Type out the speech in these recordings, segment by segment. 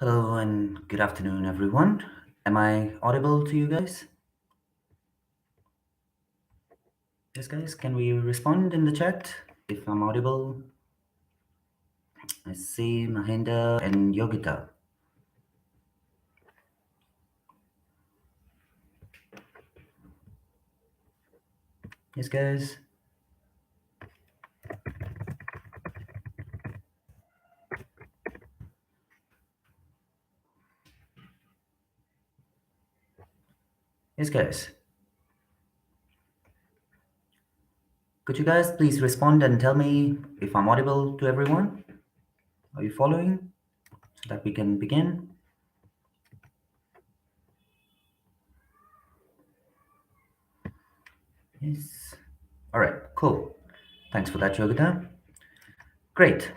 Hello and good afternoon, everyone. Am I audible to you guys? Yes, guys, can we respond in the chat if I'm audible? I see Mahinda and Yogita. Yes, guys. Yes, guys. Could you guys please respond and tell me if I'm audible to everyone? Are you following so that we can begin? Yes. All right, cool. Thanks for that, Yogita. Great.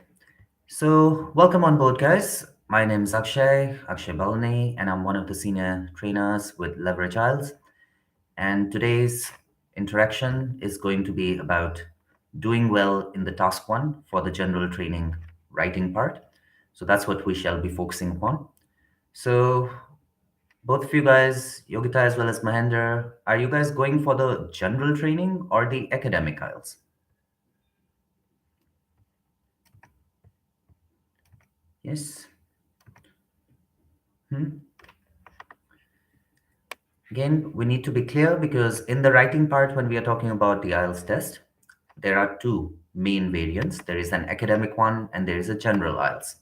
So, welcome on board, guys. My name is Akshay Balani, and I'm one of the senior trainers with Leverage IELTS. And today's interaction is going to be about doing well in the task one for the general training writing part. So that's what we shall be focusing upon. So, both of you guys, Yogita as well as Mahendra, are you guys going for the general training or the academic IELTS? Yes. Hmm? Again, we need to be clear because in the writing part, when we are talking about the IELTS test, there are two main variants. There is an academic one and there is a general IELTS.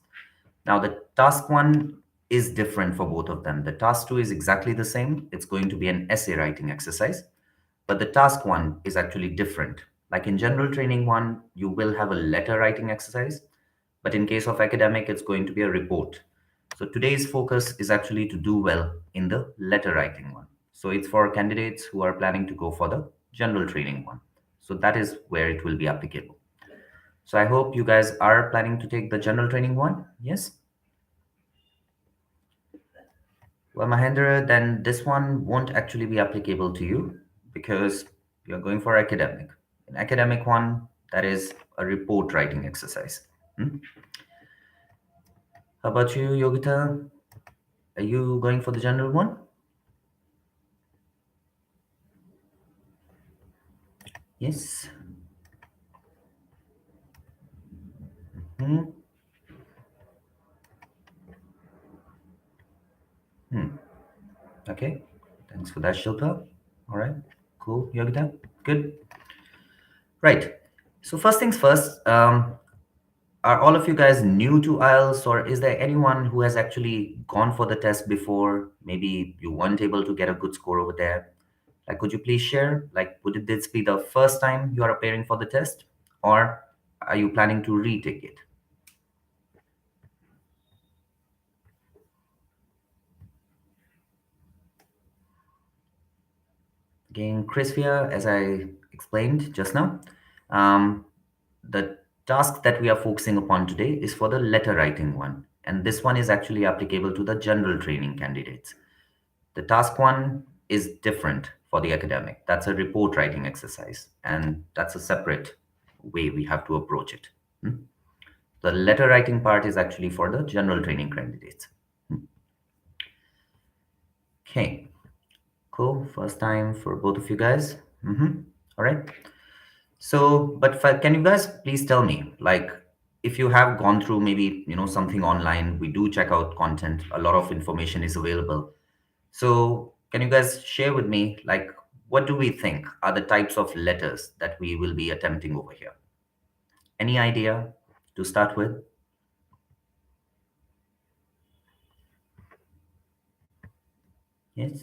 Now, the task one is different for both of them. The task two is exactly the same. It's going to be an essay writing exercise, but the task one is actually different. Like in general training one, you will have a letter writing exercise, but in case of academic, it's going to be a report. So today's focus is actually to do well in the letter writing one. So it's for candidates who are planning to go for the general training one. So that is where it will be applicable. So I hope you guys are planning to take the general training one. Yes? Well, Mahendra, then this one won't actually be applicable to you because you're going for academic. An academic one, that is a report writing exercise. Hmm? How about you, Yogita? Are you going for the general one? Yes. Hmm. Hmm. Okay. Thanks for that, Shilpa. All right. Cool. Yogita. Good. Right. So first things first. Are all of you guys new to IELTS, or is there anyone who has actually gone for the test before? Maybe you weren't able to get a good score over there. Like, could you please share? Like, would this be the first time you are appearing for the test, or are you planning to retake it? Again, Chrisvia, as I explained just now, um, the task that we are focusing upon today is for the letter writing one, and this one is actually applicable to the general training candidates. The task one is different for the academic. That's a report writing exercise, and that's a separate way we have to approach it. Hmm? The letter writing part is actually for the general training candidates. Hmm. Okay, cool. First time for both of you guys. All right. So, but can you guys please tell me, like, if you have gone through maybe, something online, we do check out content, a lot of information is available. So, can you guys share with me, like, what do we think are the types of letters that we will be attempting over here? Any idea to start with? Yes.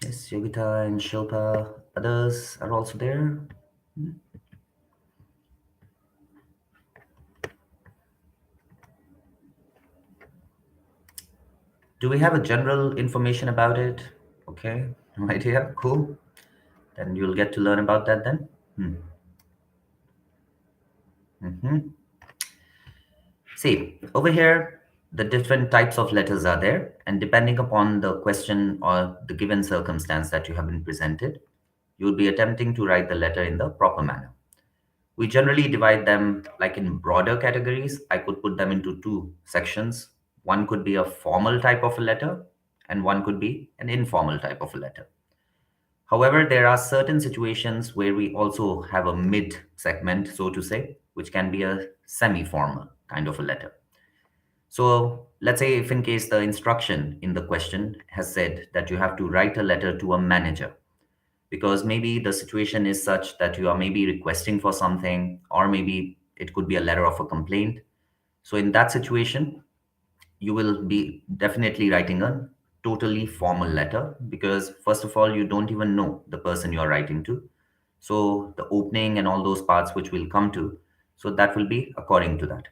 Yes, Yogita and Shilpa, others are also there. Hmm. Do we have a general information about it? Okay, no idea. Cool. Then you'll get to learn about that then. Hmm. Hmm. See, over here, the different types of letters are there, and depending upon the question or the given circumstance that you have been presented, you will be attempting to write the letter in the proper manner. We generally divide them like in broader categories. I could put them into two sections. One could be a formal type of a letter, and one could be an informal type of a letter. However, there are certain situations where we also have a mid segment, so to say, which can be a semi formal kind of a letter. So, let's say if in case the instruction in the question has said that you have to write a letter to a manager, because maybe the situation is such that you are maybe requesting for something, or maybe it could be a letter of a complaint. So, in that situation, you will be definitely writing a totally formal letter because, first of all, you don't even know the person you are writing to. So, the opening and all those parts which we'll come to, so that will be according to that.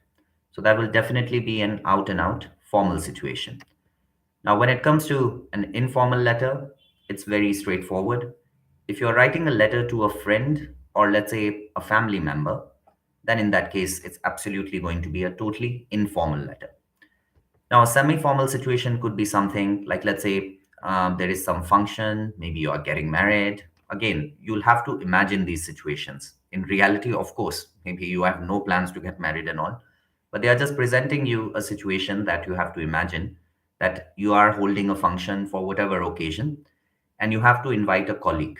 So, that will definitely be an out and out formal situation. Now, when it comes to an informal letter, it's very straightforward. If you're writing a letter to a friend or let's say a family member, then in that case, it's absolutely going to be a totally informal letter. Now, a semi formal situation could be something like, let's say, there is some function, maybe you are getting married. Again, you'll have to imagine these situations. In reality, of course, maybe you have no plans to get married and all, but they are just presenting you a situation that you have to imagine that you are holding a function for whatever occasion and you have to invite a colleague.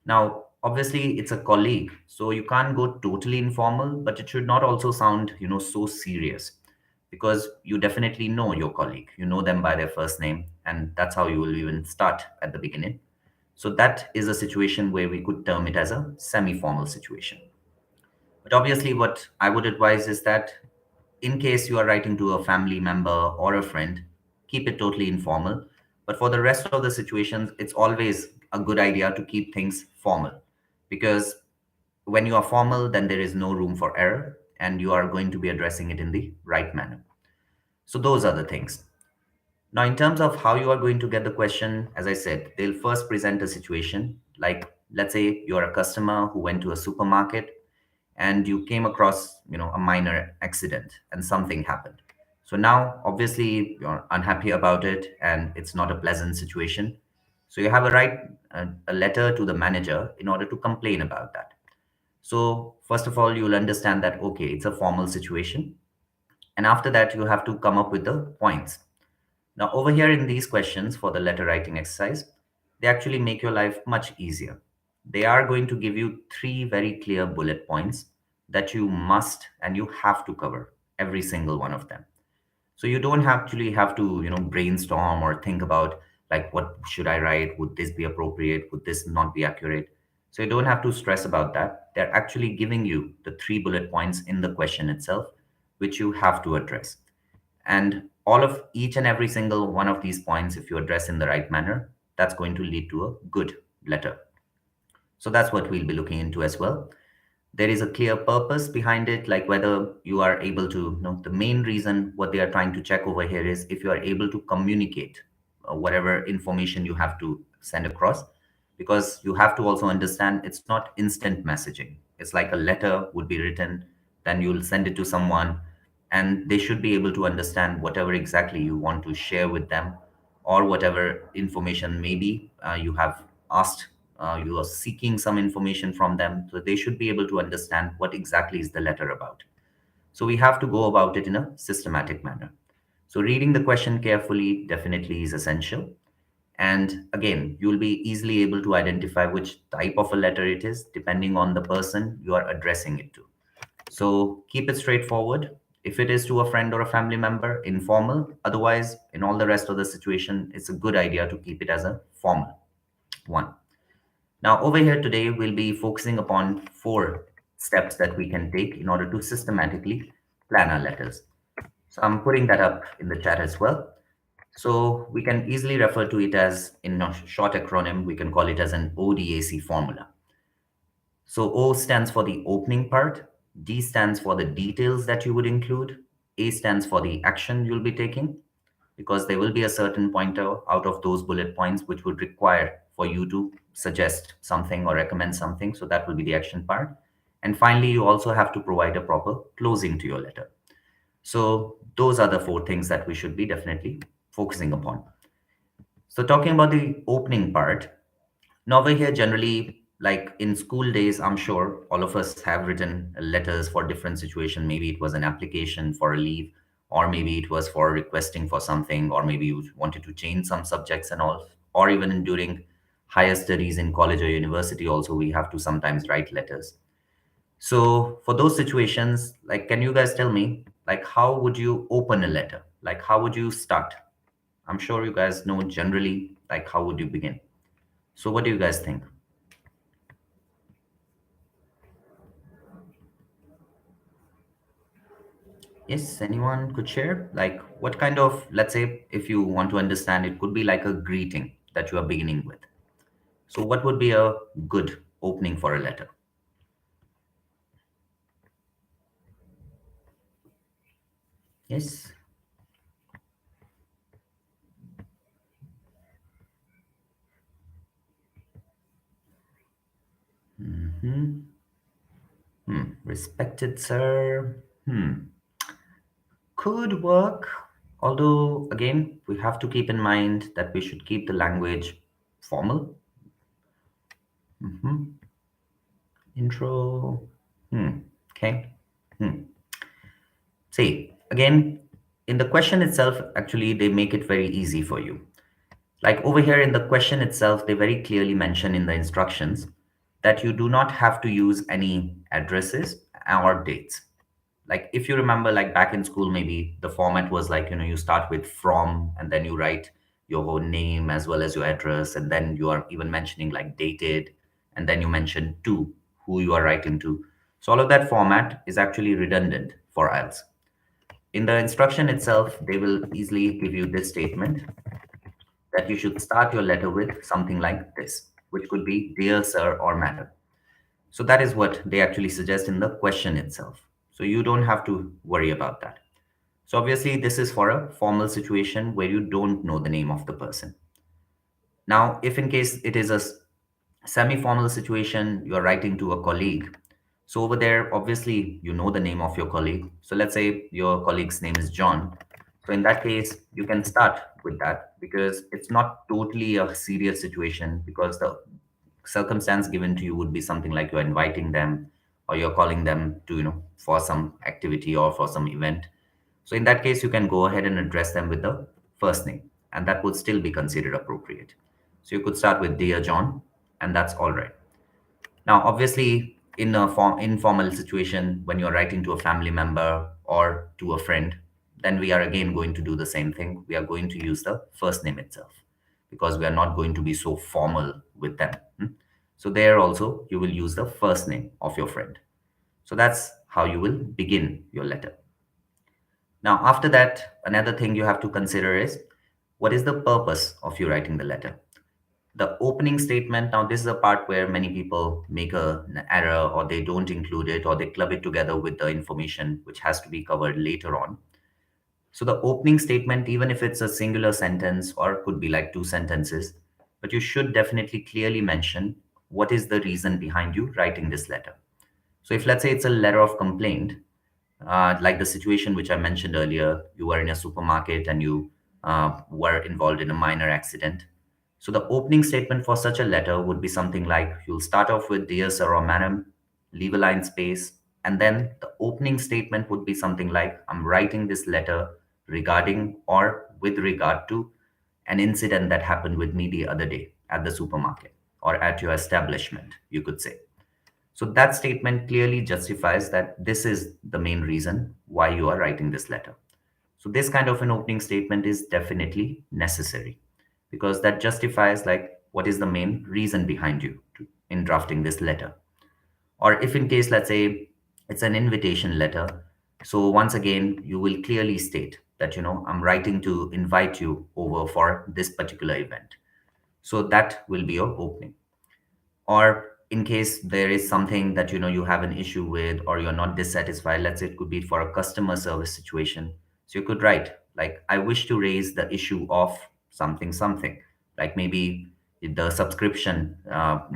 Now, obviously, it's a colleague, so you can't go totally informal, but it should not also sound, so serious because you definitely know your colleague. You know them by their first name, and that's how you will even start at the beginning. So that is a situation where we could term it as a semi-formal situation. But obviously, what I would advise is that in case you are writing to a family member or a friend, keep it totally informal. But for the rest of the situations, it's always a good idea to keep things formal because when you are formal, then there is no room for error and you are going to be addressing it in the right manner. So, those are the things. Now, in terms of how you are going to get the question, as I said, they'll first present a situation like, let's say you're a customer who went to a supermarket and you came across, a minor accident and something happened. So now, obviously, you're unhappy about it and it's not a pleasant situation. So you have a write a letter to the manager in order to complain about that. So first of all, you'll understand that okay, it's a formal situation, and after that, you have to come up with the points. Now, over here in these questions for the letter writing exercise, they actually make your life much easier. They are going to give you three very clear bullet points that you must and you have to cover every single one of them. So you don't actually have to, brainstorm or think about like what should I write? Would this be appropriate? Would this not be accurate? So you don't have to stress about that. They're actually giving you the three bullet points in the question itself, which you have to address. And all of each and every single one of these points, if you address in the right manner, that's going to lead to a good letter. So that's what we'll be looking into as well. There is a clear purpose behind it, like whether you are able to, the main reason what they are trying to check over here is if you are able to communicate whatever information you have to send across, because you have to also understand it's not instant messaging. It's like a letter would be written, then you'll send it to someone, and they should be able to understand whatever exactly you want to share with them or whatever information maybe you have asked, you are seeking some information from them, so they should be able to understand what exactly is the letter about. So we have to go about it in a systematic manner. So reading the question carefully definitely is essential. And again, you'll be easily able to identify which type of a letter it is depending on the person you are addressing it to. So keep it straightforward. If it is to a friend or a family member, informal. Otherwise, in all the rest of the situation, it's a good idea to keep it as a formal one. Now, over here today, we'll be focusing upon four steps that we can take in order to systematically plan our letters. So I'm putting that up in the chat as well. So we can easily refer to it as, in a short acronym, we can call it as an ODAC formula. So O stands for the opening part, D stands for the details that you would include, A stands for the action you'll be taking, because there will be a certain pointer out of those bullet points which would require for you to suggest something or recommend something. So that will be the action part. And finally, you also have to provide a proper closing to your letter. So those are the four things that we should be definitely focusing upon. So talking about the opening part, now over here, generally, like in school days, I'm sure all of us have written letters for different situation. Maybe it was an application for a leave, or maybe it was for requesting for something, or maybe you wanted to change some subjects and all, or even during higher studies in college or university also we have to sometimes write letters. So for those situations, like, can you guys tell me, like, how would you open a letter? Like, how would you start? I'm sure you guys know generally, like, how would you begin? So what do you guys think? Yes, anyone could share? Like, what kind of, let's say, if you want to understand, it could be like a greeting that you are beginning with. So, what would be a good opening for a letter? Yes. Hmm. Respected sir. Could work. Although, again, we have to keep in mind that we should keep the language formal. Hmm. Intro. Okay. Hmm. See, again, in the question itself, actually, they make it very easy for you. Like over here in the question itself, they very clearly mention in the instructions that you do not have to use any addresses or dates. Like if you remember, like back in school, maybe the format was like, you start with from, and then you write your whole name as well as your address, and then you are even mentioning like dated, and then you mention to who you are writing to. So all of that format is actually redundant for IELTS. In the instruction itself, they will easily give you this statement that you should start your letter with something like this, which could be Dear Sir or Madam. So that is what they actually suggest in the question itself. So you don't have to worry about that. So obviously, this is for a formal situation where you don't know the name of the person. Now, if in case it is a semi-formal situation, you're writing to a colleague. So over there, obviously, you know the name of your colleague. So let's say your colleague's name is John. So in that case, you can start with that because it's not totally a serious situation because the circumstance given to you would be something like you're inviting them or you're calling them to, for some activity or for some event. So in that case, you can go ahead and address them with the first name, and that would still be considered appropriate. So you could start with Dear John, and that's all right. Now, obviously, in a informal situation, when you're writing to a family member or to a friend, then we are again going to do the same thing. We are going to use the first name itself because we are not going to be so formal with them. So, there also, you will use the first name of your friend. So, that's how you will begin your letter. Now, after that, another thing you have to consider is what is the purpose of you writing the letter? The opening statement, now this is a part where many people make an error or they don't include it or they club it together with the information which has to be covered later on. So the opening statement, even if it's a singular sentence or could be like two sentences, but you should definitely clearly mention what is the reason behind you writing this letter. So if let's say it's a letter of complaint, like the situation which I mentioned earlier, you were in a supermarket and you were involved in a minor accident. So the opening statement for such a letter would be something like you'll start off with Dear Sir or Madam, leave a line space, and then the opening statement would be something like I'm writing this letter regarding or with regard to an incident that happened with me the other day at the supermarket or at your establishment, you could say. So that statement clearly justifies that this is the main reason why you are writing this letter. So this kind of an opening statement is definitely necessary because that justifies like what is the main reason behind you in drafting this letter. Or if in case let's say it's an invitation letter, so once again you will clearly state that I'm writing to invite you over for this particular event. So that will be your opening. Or in case there is something that you have an issue with or you're not dissatisfied, let's say it could be for a customer service situation, so you could write like I wish to raise the issue of something something, like maybe the subscription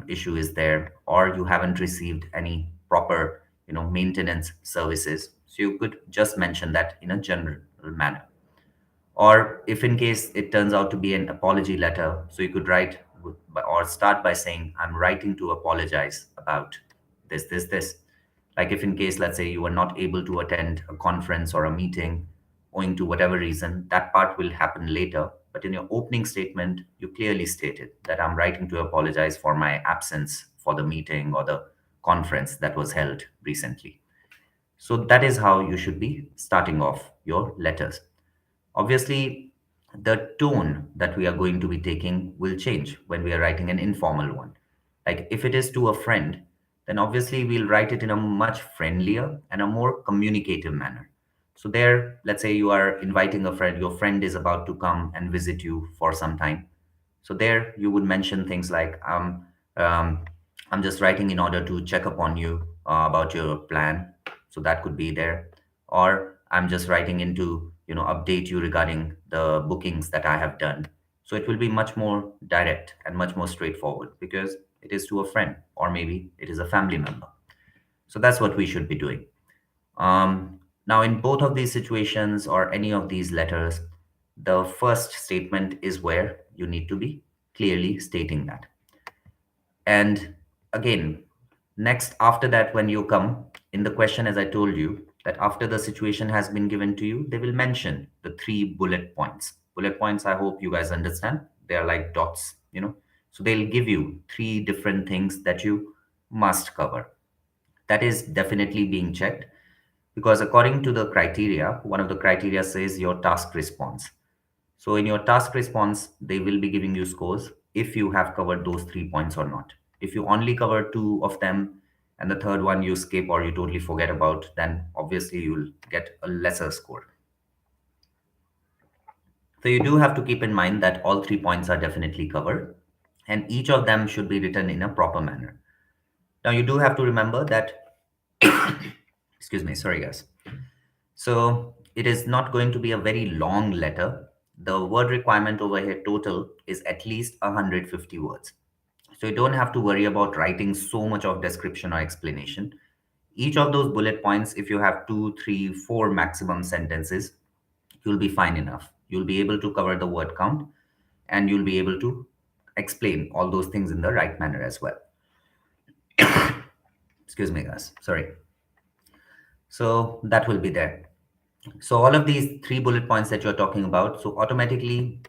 issue is there or you haven't received any proper maintenance services, so you could just mention that in a general manner. Or if in case it turns out to be an apology letter, so you could write or start by saying, I'm writing to apologize about this. Like if in case, let's say you were not able to attend a conference or a meeting owing to whatever reason, that part will happen later. But in your opening statement, you clearly stated that I'm writing to apologize for my absence for the meeting or the conference that was held recently. So that is how you should be starting off your letters. Obviously, the tone that we are going to be taking will change when we are writing an informal one. Like if it is to a friend, then obviously we'll write it in a much friendlier and a more communicative manner. So there, let's say you are inviting a friend, your friend is about to come and visit you for some time. So there you would mention things like, um, I'm just writing in order to check upon you about your plan. So that could be there. Or I'm just writing in to, update you regarding the bookings that I have done. So it will be much more direct and much more straightforward because it is to a friend or maybe it is a family member. So that's what we should be doing. Now, in both of these situations or any of these letters, the first statement is where you need to be clearly stating that. And again, next, after that, when you come in the question, as I told you, that after the situation has been given to you, they will mention the three bullet points. Bullet points, I hope you guys understand. They are like dots. So they'll give you three different things that you must cover. That is definitely being checked because according to the criteria, one of the criteria says your task response. So in your task response, they will be giving you scores if you have covered those 3 points or not. If you only cover two of them and the third one you skip or you totally forget about, then obviously you'll get a lesser score. So you do have to keep in mind that all 3 points are definitely covered and each of them should be written in a proper manner. Now you do have to remember that, excuse me, sorry guys. So it is not going to be a very long letter. The word requirement over here total is at least 150 words. So you don't have to worry about writing so much of description or explanation. Each of those bullet points, if you have two, three, four maximum sentences, you'll be fine enough. You'll be able to cover the word count and you'll be able to explain all those things in the right manner as well. Excuse me, guys. Sorry. So that will be there. So all of these three bullet points that you're talking about, so automatically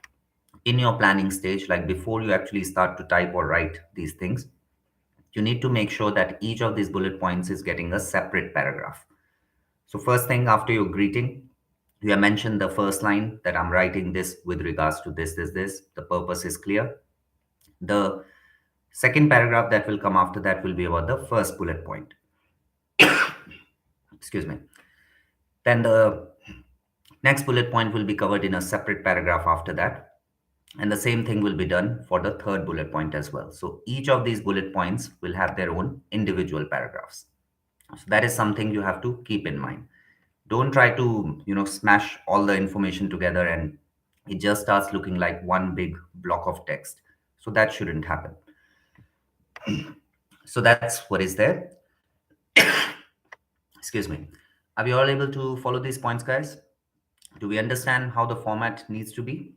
in your planning stage, like before you actually start to type or write these things, you need to make sure that each of these bullet points is getting a separate paragraph. So first thing after your greeting, you have mentioned the first line that I'm writing this with regards to this. The purpose is clear. The second paragraph that will come after that will be about the first bullet point. Excuse me. Then the next bullet point will be covered in a separate paragraph after that. And the same thing will be done for the third bullet point as well. So each of these bullet points will have their own individual paragraphs. So that is something you have to keep in mind. Don't try to, smash all the information together and it just starts looking like one big block of text. So that shouldn't happen. So that's what is there. Excuse me. Are we all able to follow these points, guys? Do we understand how the format needs to be?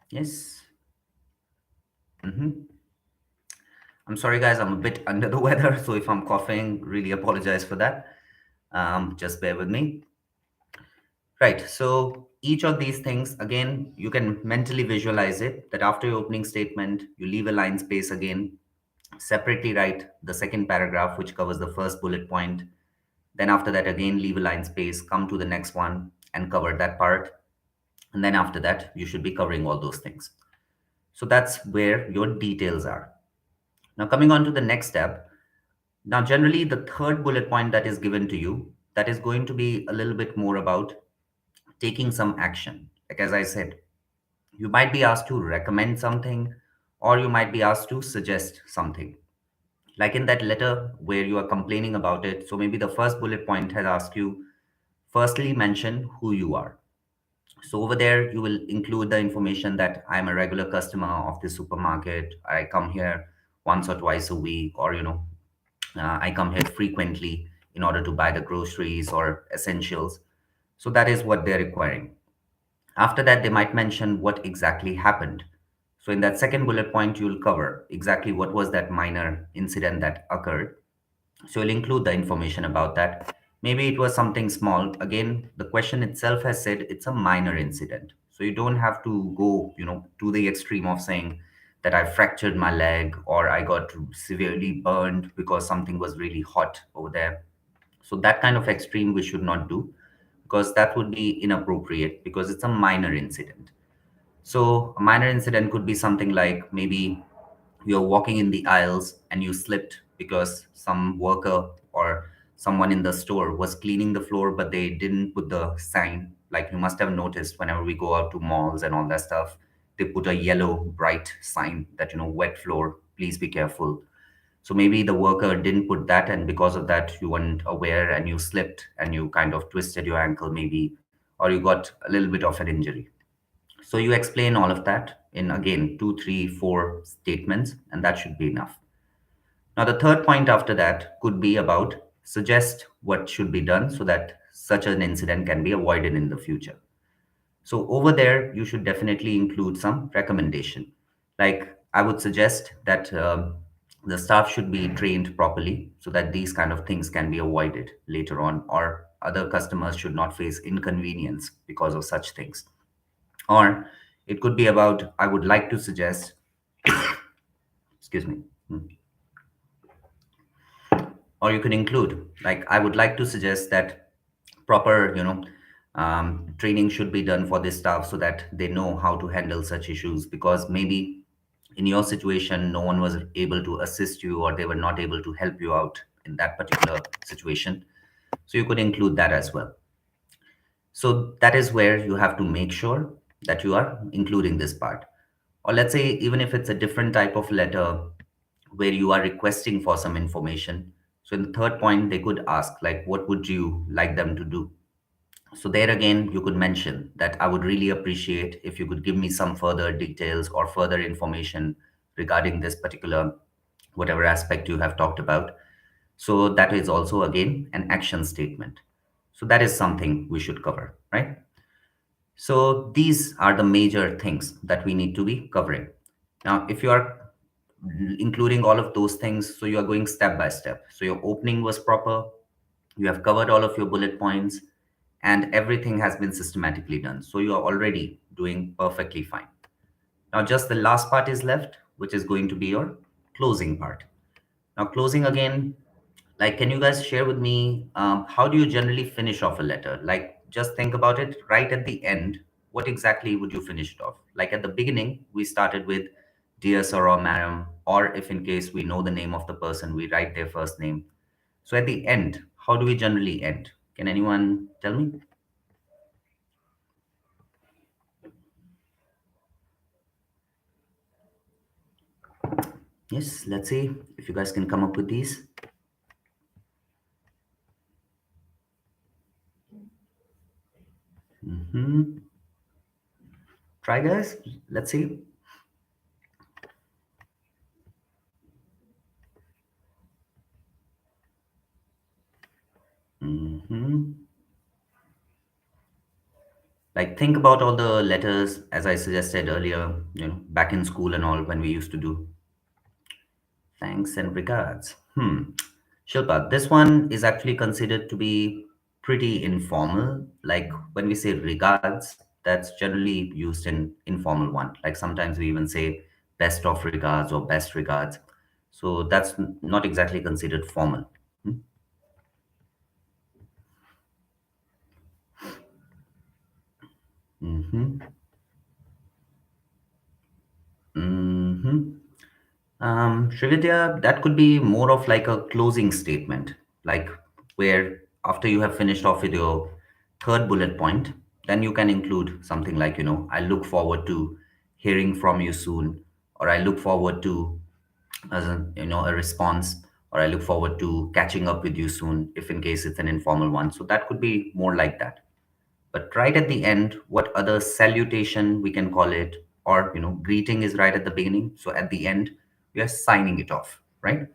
Yes. I'm sorry, guys. I'm a bit under the weather, so if I'm coughing, really apologize for that. Just bear with me. Right. So each of these things, again, you can mentally visualize it that after your opening statement, you leave a line space again, separately write the second paragraph, which covers the first bullet point. Then after that, again, leave a line space, come to the next one and cover that part. And then after that, you should be covering all those things. So that's where your details are. Now, coming on to the next step. Now, generally, the third bullet point that is given to you, that is going to be a little bit more about taking some action. Like as I said, you might be asked to recommend something, or you might be asked to suggest something. Like in that letter where you are complaining about it. So maybe the first bullet point has asked you, firstly, mention who you are. So over there, you will include the information that I'm a regular customer of the supermarket. I come here once or twice a week, or I come here frequently in order to buy the groceries or essentials. So that is what they're requiring. After that, they might mention what exactly happened. So in that second bullet point, you'll cover exactly what was that minor incident that occurred. So you'll include the information about that. Maybe it was something small. Again, the question itself has said it's a minor incident. So you don't have to go, to the extreme of saying that I fractured my leg or I got severely burned because something was really hot over there. So that kind of extreme we should not do, because that would be inappropriate because it's a minor incident. So a minor incident could be something like maybe you're walking in the aisles and you slipped because some worker or someone in the store was cleaning the floor, but they didn't put the sign. Like you must have noticed whenever we go out to malls and all that stuff, they put a yellow bright sign that, wet floor, please be careful. So maybe the worker didn't put that, and because of that, you weren't aware and you slipped and you kind of twisted your ankle, maybe, or you got a little bit of an injury. So you explain all of that in again two, three, four statements, and that should be enough. Now, the third point after that could be about suggest what should be done so that such an incident can be avoided in the future. So over there, you should definitely include some recommendation. Like I would suggest that the staff should be trained properly so that these kind of things can be avoided later on, or other customers should not face inconvenience because of such things. Or it could be about, I would like to suggest, excuse me, or you can include, like, I would like to suggest that proper, training should be done for this staff so that they know how to handle such issues, because maybe in your situation, no one was able to assist you or they were not able to help you out in that particular situation. So you could include that as well. So that is where you have to make sure that you are including this part. Or let's say, even if it's a different type of letter where you are requesting for some information. So in the third point, they could ask, like, what would you like them to do? So there again, you could mention that I would really appreciate if you could give me some further details or further information regarding this particular whatever aspect you have talked about. So that is also again an action statement. So that is something we should cover, right? So these are the major things that we need to be covering. Now, if you are including all of those things, so you are going step by step. So your opening was proper, you have covered all of your bullet points, and everything has been systematically done. So you are already doing perfectly fine. Now, just the last part is left, which is going to be your closing part. Now, closing again, like, can you guys share with me how do you generally finish off a letter? Like, just think about it right at the end. What exactly would you finish it off? Like, at the beginning, we started with dear sir or madam, or if in case we know the name of the person, we write their first name. So, at the end, how do we generally end? Can anyone tell me? Yes, let's see if you guys can come up with these. Hmm. Try, guys. Let's see. Hmm. Like, think about all the letters, as I suggested earlier, back in school and all, when we used to do thanks and regards. Shilpa, this one is actually considered to be pretty informal. Like, when we say regards, that's generally used in informal one. Like, sometimes we even say best of regards or best regards. So that's not exactly considered formal. Mm-hmm. Mm-hmm. Srividya, that could be more of like a closing statement, like where after you have finished off with your third bullet point, then you can include something like, I look forward to hearing from you soon, or I look forward to, a response, or I look forward to catching up with you soon, if in case it's an informal one. So that could be more like that. But right at the end, what other salutation we can call it, or greeting is right at the beginning. So at the end, we are signing it off, right?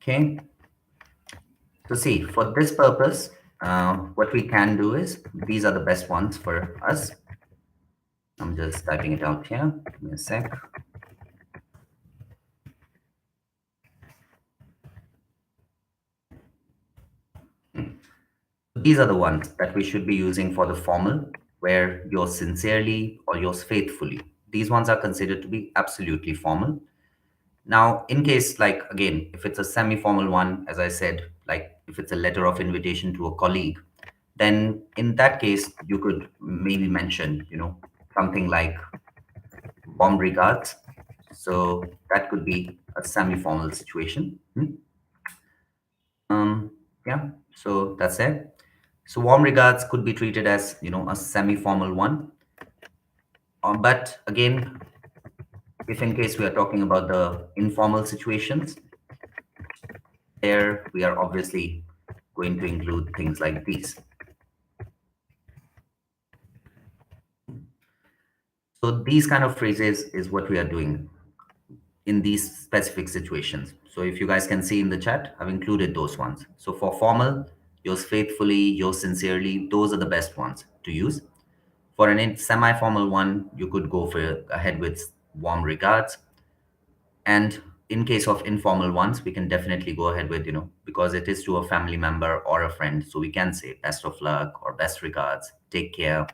Okay. So see, for this purpose, What we can do is, these are the best ones for us. I'm just typing it out here. Give me a sec. These are the ones that we should be using for the formal, where yours sincerely or yours faithfully. These ones are considered to be absolutely formal. Now, in case, like, again, if it's a semi formal one, as I said, like if it's a letter of invitation to a colleague, then in that case, you could maybe mention, something like warm regards. So that could be a semi formal situation. Yeah, so that's it. So warm regards could be treated as, a semi-formal one. But again, if in case we are talking about the informal situations, there we are obviously going to include things like these. So these kind of phrases is what we are doing in these specific situations. So if you guys can see in the chat, I've included those ones. So for formal, yours faithfully, yours sincerely, those are the best ones to use. For an semi-formal one, you could go for ahead with warm regards. And in case of informal ones, we can definitely go ahead with, because it is to a family member or a friend. So we can say best of luck or best regards, take care.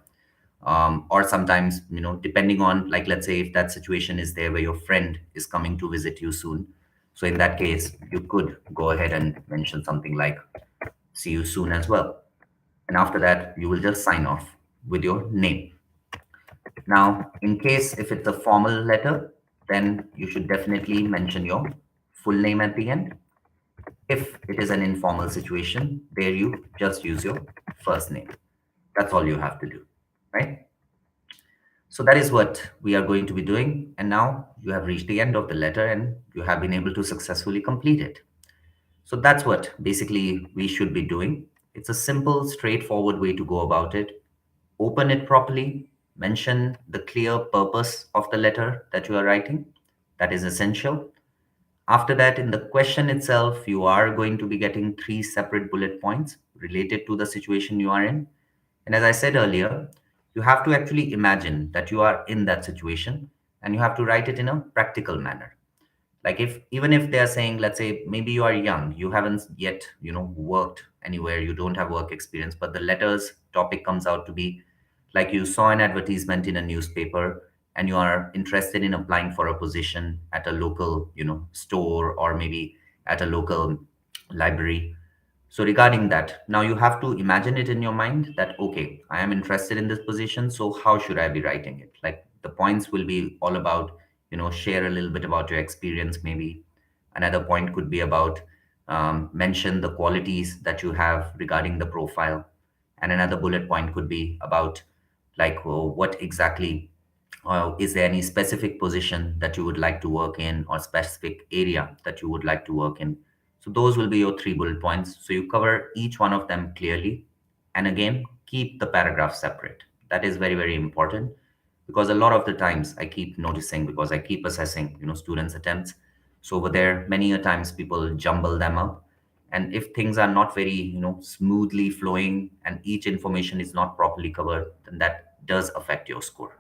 Or sometimes, depending on, like, let's say if that situation is there where your friend is coming to visit you soon. So in that case, you could go ahead and mention something like, see you soon as well. And after that, you will just sign off with your name. Now, in case if it's a formal letter, then you should definitely mention your full name at the end. If it is an informal situation, there you just use your first name. That's all you have to do, right? So that is what we are going to be doing. And now you have reached the end of the letter and you have been able to successfully complete it. So that's what basically we should be doing. It's a simple, straightforward way to go about it. Open it properly, mention the clear purpose of the letter that you are writing. That is essential. After that, in the question itself, you are going to be getting three separate bullet points related to the situation you are in. And as I said earlier, you have to actually imagine that you are in that situation and you have to write it in a practical manner. Like if even if they're saying, let's say maybe you are young, you haven't yet worked anywhere, you don't have work experience, but the letters topic comes out to be like you saw an advertisement in a newspaper and you are interested in applying for a position at a local store or maybe at a local library. So regarding that, now you have to imagine it in your mind that, okay, I am interested in this position. So how should I be writing it? Like the points will be all about, share a little bit about your experience, maybe. Another point could be about mention the qualities that you have regarding the profile. And another bullet point could be about like, well, what exactly is there any specific position that you would like to work in or specific area that you would like to work in? So those will be your three bullet points. So you cover each one of them clearly. And again, keep the paragraph separate. That is very, very important because a lot of the times I keep noticing because I keep assessing, students' attempts. So over there, many a times people jumble them up. And if things are not very, smoothly flowing and each information is not properly covered, then that does affect your score.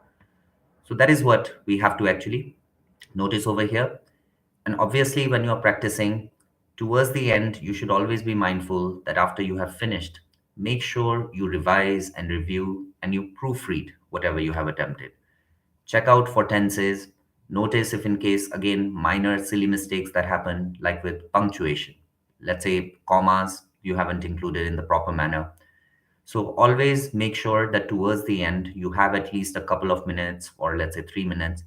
So that is what we have to actually notice over here. And obviously, when you're practicing, towards the end, you should always be mindful that after you have finished, make sure you revise and review and you proofread whatever you have attempted. Check out for tenses. Notice if, in case, again, minor silly mistakes that happen, like with punctuation. Let's say commas you haven't included in the proper manner. So always make sure that towards the end, you have at least a couple of minutes, or let's say 3 minutes,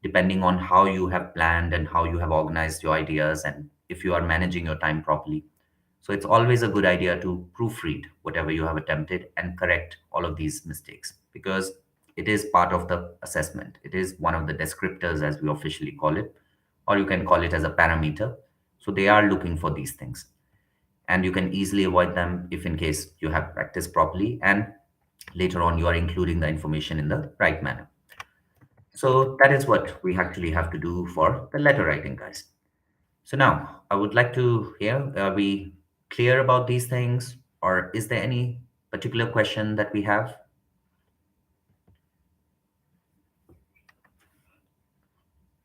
depending on how you have planned and how you have organized your ideas and if you are managing your time properly. So it's always a good idea to proofread whatever you have attempted and correct all of these mistakes because it is part of the assessment. It is one of the descriptors, as we officially call it, or you can call it as a parameter. So they are looking for these things and you can easily avoid them if in case you have practiced properly and later on you are including the information in the right manner. So that is what we actually have to do for the letter writing, guys. So now I would like to hear, are we clear about these things? Or is there any particular question that we have?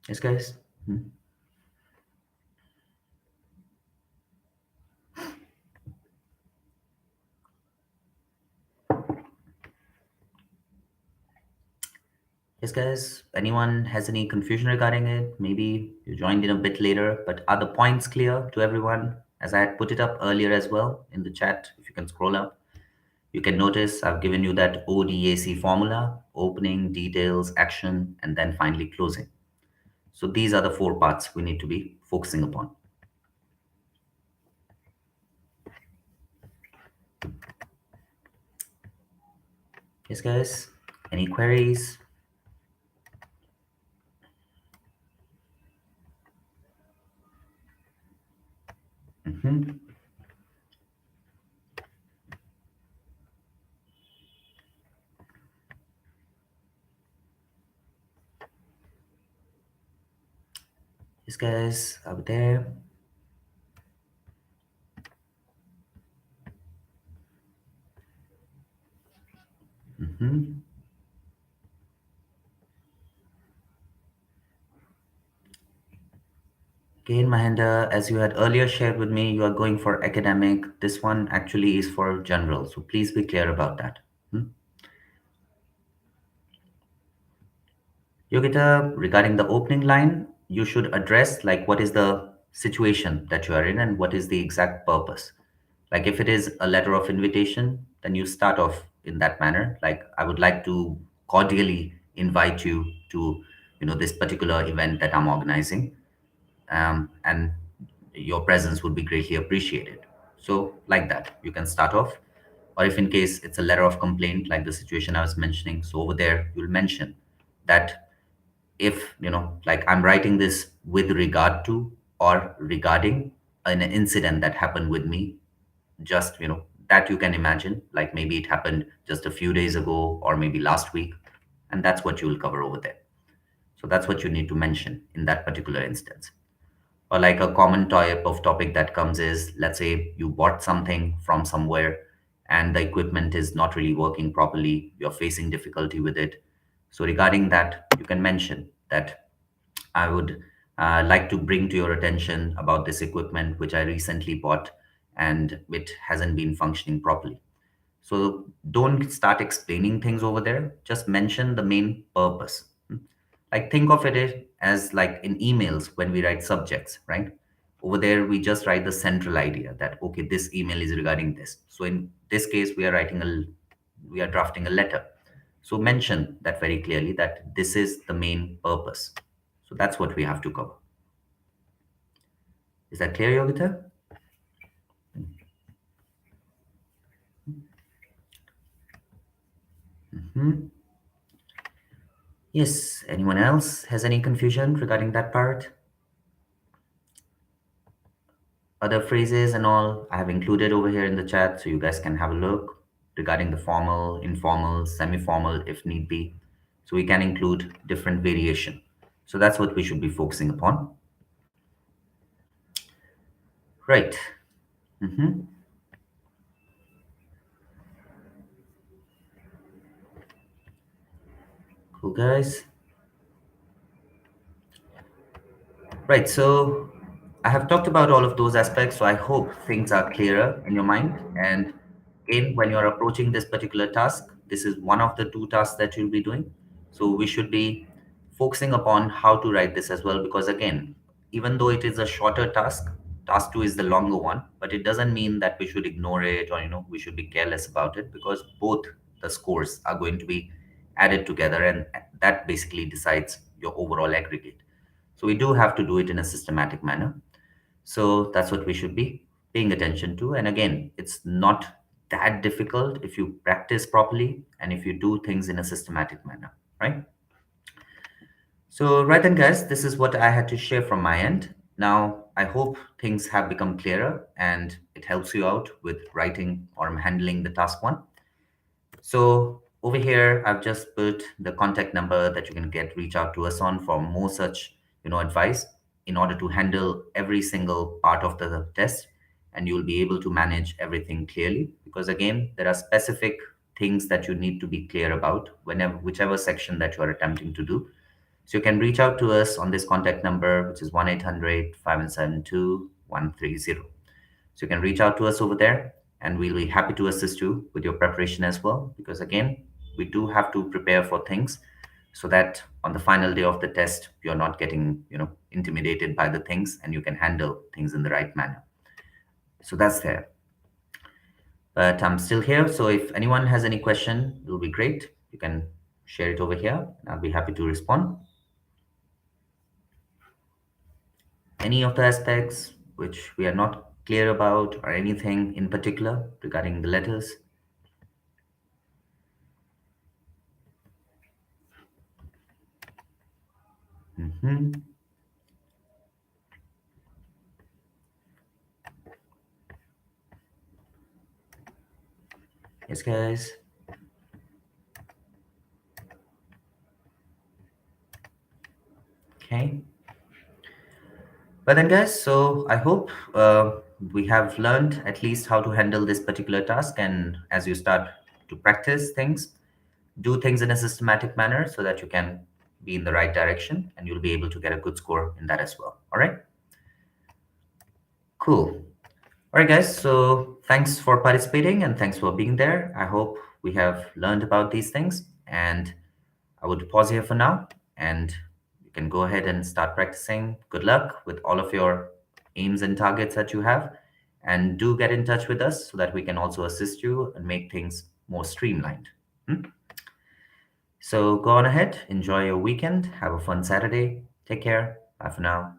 Yes, guys? Hmm? Yes, guys? Anyone has any confusion regarding it? Maybe you joined in a bit later, but are the points clear to everyone? As I had put it up earlier as well in the chat, if you can scroll up, you can notice I've given you that ODAC formula: opening, details, action, and then finally closing. So these are the four parts we need to be focusing upon. Yes, guys? Any queries? Hmm. Yes, guys, are we there? Hmm. Again, Mahinda, as you had earlier shared with me, you are going for academic. This one actually is for general, so please be clear about that. Hmm? Yogita, regarding the opening line, you should address like what is the situation that you are in and what is the exact purpose. Like if it is a letter of invitation, then you start off in that manner. Like I would like to cordially invite you to, this particular event that I'm organizing, and your presence would be greatly appreciated. So like that, you can start off. Or if in case it's a letter of complaint, like the situation I was mentioning, so over there you'll mention that if like I'm writing this with regard to or regarding an incident that happened with me, just that you can imagine, like maybe it happened just a few days ago or maybe last week, and that's what you will cover over there. So that's what you need to mention in that particular instance. Or like a common type of topic that comes is, let's say you bought something from somewhere and the equipment is not really working properly, you're facing difficulty with it. So regarding that, you can mention that I would like to bring to your attention about this equipment which I recently bought and it hasn't been functioning properly. So don't start explaining things over there. Just mention the main purpose. Like think of it as like in emails when we write subjects, right? Over there, we just write the central idea that, okay, this email is regarding this. So in this case, we are drafting a letter. So mention that very clearly that this is the main purpose. So that's what we have to cover. Is that clear, Yogita? Hmm. Yes. Anyone else has any confusion regarding that part? Other phrases and all I have included over here in the chat so you guys can have a look regarding the formal, informal, semi-formal if need be. So we can include different variation. So that's what we should be focusing upon. Right. Mm-hmm. Cool, guys. Right. So I have talked about all of those aspects. So I hope things are clearer in your mind. And again, when you're approaching this particular task, this is one of the two tasks that you'll be doing. So we should be focusing upon how to write this as well. Because again, even though it is a shorter task, task two is the longer one, but it doesn't mean that we should ignore it or we should be careless about it because both the scores are going to be added together and that basically decides your overall aggregate. So we do have to do it in a systematic manner. So that's what we should be paying attention to. And again, it's not that difficult if you practice properly and if you do things in a systematic manner, right? So, right then, guys, this is what I had to share from my end. Now, I hope things have become clearer and it helps you out with writing or handling the task one. So over here, I've just put the contact number that you can reach out to us on for more such, advice in order to handle every single part of the test. and you'll be able to manage everything clearly. Because again, there are specific things that you need to be clear about whenever, whichever section that you are attempting to do. So you can reach out to us on this contact number, which is 1-800-572-130. So you can reach out to us over there, and we'll be happy to assist you with your preparation as well. Because again, we do have to prepare for things so that on the final day of the test, you're not getting, intimidated by the things, and you can handle things in the right manner. So that's there. But I'm still here. So if anyone has any question, it will be great. You can share it over here. I'll be happy to respond. Any of the aspects which we are not clear about, or anything in particular regarding the letters? Hmm. Yes, guys. Okay. But then, guys, so I hope we have learned at least how to handle this particular task. And as you start to practice things, do things in a systematic manner so that you can be in the right direction, and you'll be able to get a good score in that as well. All right. Cool. All right, guys. So thanks for participating and thanks for being there. I hope we have learned about these things. And I would pause here for now, and you can go ahead and start practicing. Good luck with all of your aims and targets that you have. And do get in touch with us so that we can also assist you and make things more streamlined. Hmm? So go on ahead, enjoy your weekend, have a fun Saturday. Take care. Bye for now.